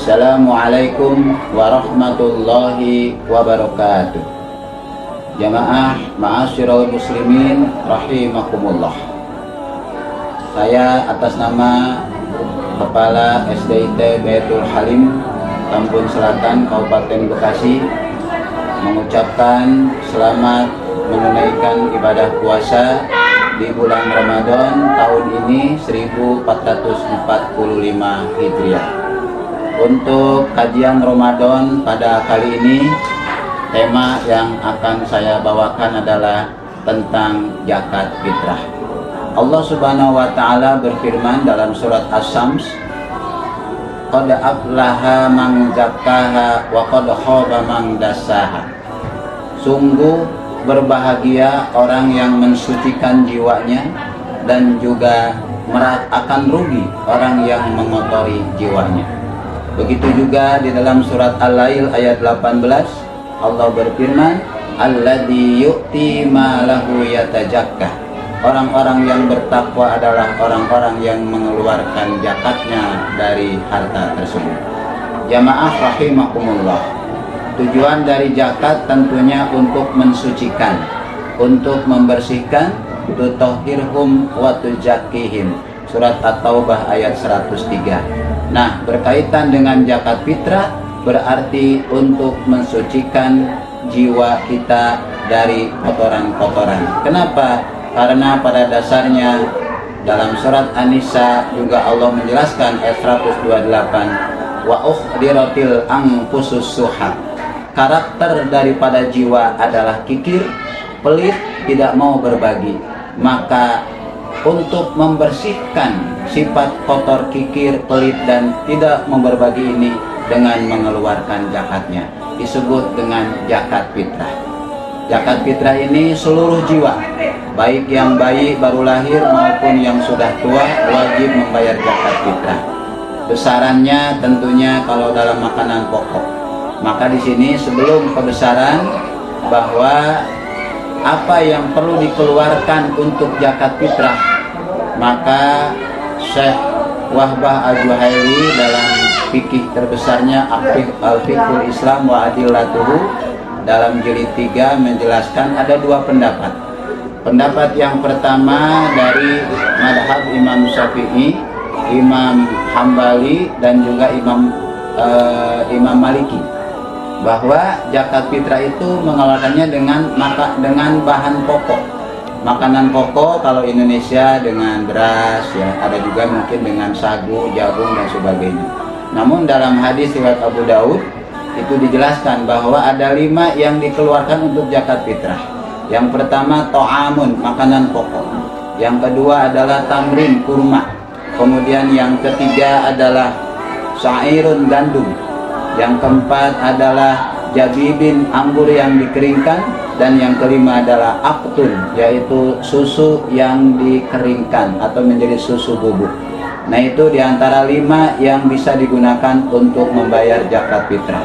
Assalamualaikum warahmatullahi wabarakatuh. Jamaah ma'asyiral muslimin rahimakumullah. Saya atas nama Kepala SDIT Baitul Halim Tambun Selatan Kabupaten Bekasi mengucapkan selamat menunaikan ibadah puasa di bulan Ramadan tahun ini 1445 Hijriah. Untuk kajian Ramadan pada kali ini, tema yang akan saya bawakan adalah tentang zakat fitrah. Allah Subhanahu wa taala berfirman dalam surat Asy-Syams, "Qad aflaha man zakkaha wa qad khaba man dassaha." Sungguh berbahagia orang yang mensucikan jiwanya, dan juga akan rugi orang yang mengotori jiwanya. Begitu juga di dalam surat Al-Lail ayat 18, Allah berfirman, "Alladzi yu'ti ma lahu yatajakkah." Orang-orang yang bertakwa adalah orang-orang yang mengeluarkan zakatnya dari harta tersebut. Jamaah rahimakumullah. Tujuan dari zakat tentunya untuk mensucikan, untuk membersihkan, tutahhirhum wa tuzakkihim. Surat At-Taubah ayat 103. Nah, berkaitan dengan zakat fitrah berarti untuk mensucikan jiwa kita dari kotoran-kotoran. Kenapa? Karena pada dasarnya dalam surat An-Nisa juga Allah menjelaskan ayat 128, wa ukhdiratil anfusus suha. Karakter daripada jiwa adalah kikir, pelit, tidak mau berbagi. Maka untuk membersihkan sifat kotor, kikir, pelit, dan tidak mau berbagi ini dengan mengeluarkan zakatnya disebut dengan zakat fitrah. Zakat fitrah ini seluruh jiwa, baik yang bayi baru lahir maupun yang sudah tua, wajib membayar zakat fitrah. Besarannya tentunya kalau dalam makanan pokok. Maka di sini sebelum kebesaran bahwa apa yang perlu dikeluarkan untuk zakat fitrah, maka Syekh Wahbah Al-Juhaili dalam fikih terbesarnya Al-Fiqhul Islam wa Adillatuhu dalam jilid 3 menjelaskan ada dua pendapat. Pendapat yang pertama dari madhab Imam Syafi'i, Imam Hambali, dan juga Imam Maliki, bahwa zakat fitrah itu mengeluarkannya dengan bahan pokok. Makanan pokok kalau Indonesia dengan beras, ya, ada juga mungkin dengan sagu, jagung, dan sebagainya. Namun dalam hadis riwayat Abu Daud itu dijelaskan bahwa ada 5 yang dikeluarkan untuk zakat fitrah. Yang pertama to'amun, makanan pokok. Yang kedua adalah tamrin, kurma. Kemudian yang ketiga adalah syairun, gandum. Yang keempat adalah jabibin, anggur yang dikeringkan. Dan yang kelima adalah aktun, yaitu susu yang dikeringkan atau menjadi susu bubuk. Nah, itu diantara 5 yang bisa digunakan untuk membayar zakat fitrah.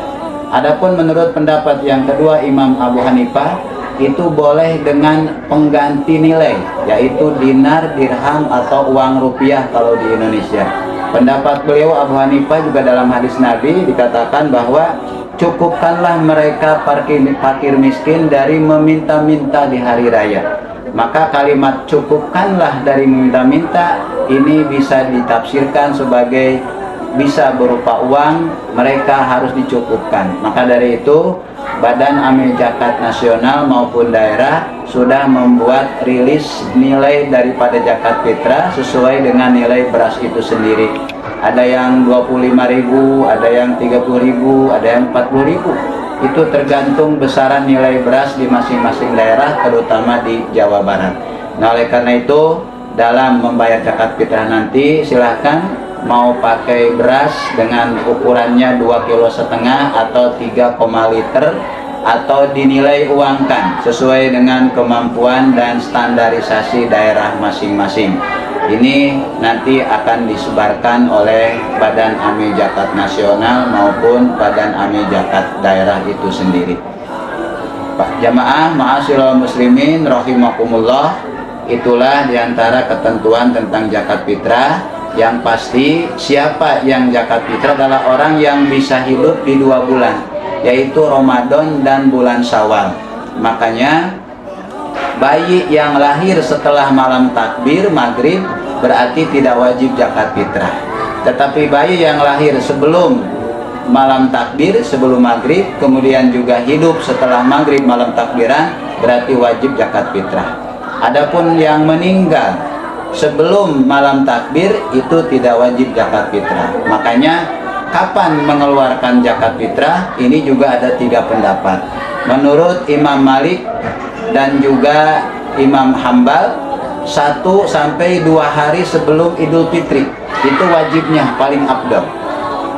Adapun menurut pendapat yang kedua Imam Abu Hanifah, itu boleh dengan pengganti nilai, yaitu dinar, dirham, atau uang rupiah kalau di Indonesia. Pendapat beliau Abu Hanifah juga dalam hadis Nabi dikatakan bahwa cukupkanlah mereka fakir miskin dari meminta-minta di hari raya. Maka kalimat cukupkanlah dari meminta-minta ini bisa ditafsirkan sebagai bisa berupa uang, mereka harus dicukupkan. Maka dari itu Badan Amil Zakat Nasional maupun daerah sudah membuat rilis nilai daripada zakat fitrah sesuai dengan nilai beras itu sendiri. Ada yang 25.000, ada yang 30.000, ada yang 40.000. Itu tergantung besaran nilai beras di masing-masing daerah, terutama di Jawa Barat. Nah, oleh karena itu dalam membayar zakat fitrah nanti silahkan mau pakai beras dengan ukurannya 2,5 kg atau 3, liter, atau dinilai uangkan sesuai dengan kemampuan dan standarisasi daerah masing-masing. Ini nanti akan disebarkan oleh Badan Amil Zakat Nasional maupun Badan Amil Zakat daerah itu sendiri. Pak jamaah ma'asyiral muslimin rahimakumullah, itulah diantara ketentuan tentang zakat fitrah. Yang pasti siapa yang zakat fitrah adalah orang yang bisa hidup di 2 bulan, yaitu Ramadan dan bulan Syawal. Makanya bayi yang lahir setelah malam takbir maghrib berarti tidak wajib zakat fitrah. Tetapi bayi yang lahir sebelum malam takbir, sebelum maghrib, kemudian juga hidup setelah maghrib malam takbiran, berarti wajib zakat fitrah. Adapun yang meninggal sebelum malam takbir itu tidak wajib zakat fitrah. Makanya kapan mengeluarkan zakat fitrah ini juga ada 3 pendapat. Menurut Imam Malik dan juga Imam Hambal, 1 sampai 2 hari sebelum Idul Fitri itu wajibnya paling afdal.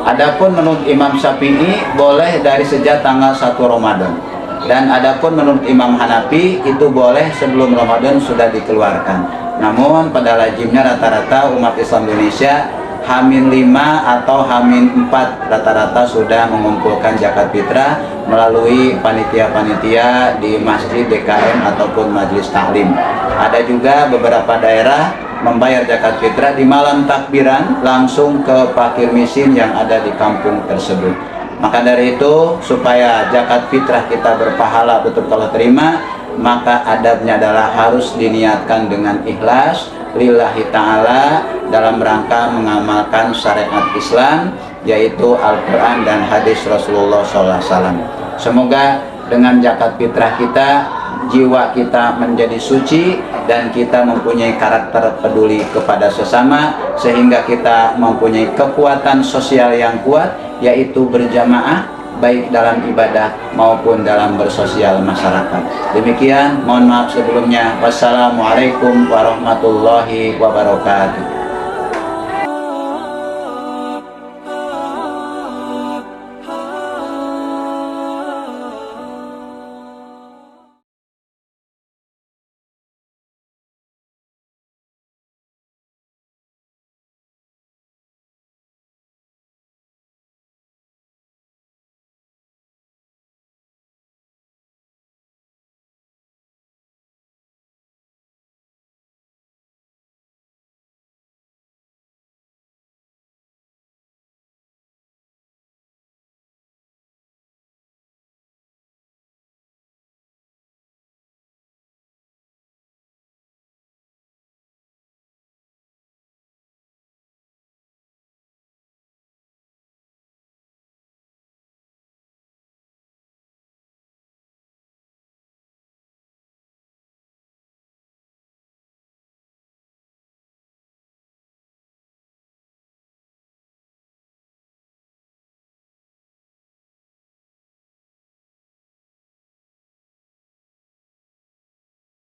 Adapun menurut Imam Syafi'i boleh dari sejak tanggal 1 Ramadan. Dan adapun menurut Imam Hanafi itu boleh sebelum Ramadan sudah dikeluarkan. Namun pada lazimnya rata-rata umat Islam Indonesia H-5 atau H-4 rata-rata sudah mengumpulkan zakat fitrah melalui panitia-panitia di masjid DKM ataupun majelis taklim. Ada juga beberapa daerah membayar zakat fitrah di malam takbiran langsung ke fakir miskin yang ada di kampung tersebut. Maka dari itu, supaya zakat fitrah kita berpahala betul-betul terima, maka adabnya adalah harus diniatkan dengan ikhlas lillahi ta'ala dalam rangka mengamalkan syariat Islam, yaitu Al-Quran dan hadis Rasulullah SAW. Semoga dengan zakat fitrah kita, jiwa kita menjadi suci dan kita mempunyai karakter peduli kepada sesama, sehingga kita mempunyai kekuatan sosial yang kuat, yaitu berjamaah baik dalam ibadah maupun dalam bersosial masyarakat. Demikian, mohon maaf sebelumnya. Wassalamualaikum warahmatullahi wabarakatuh.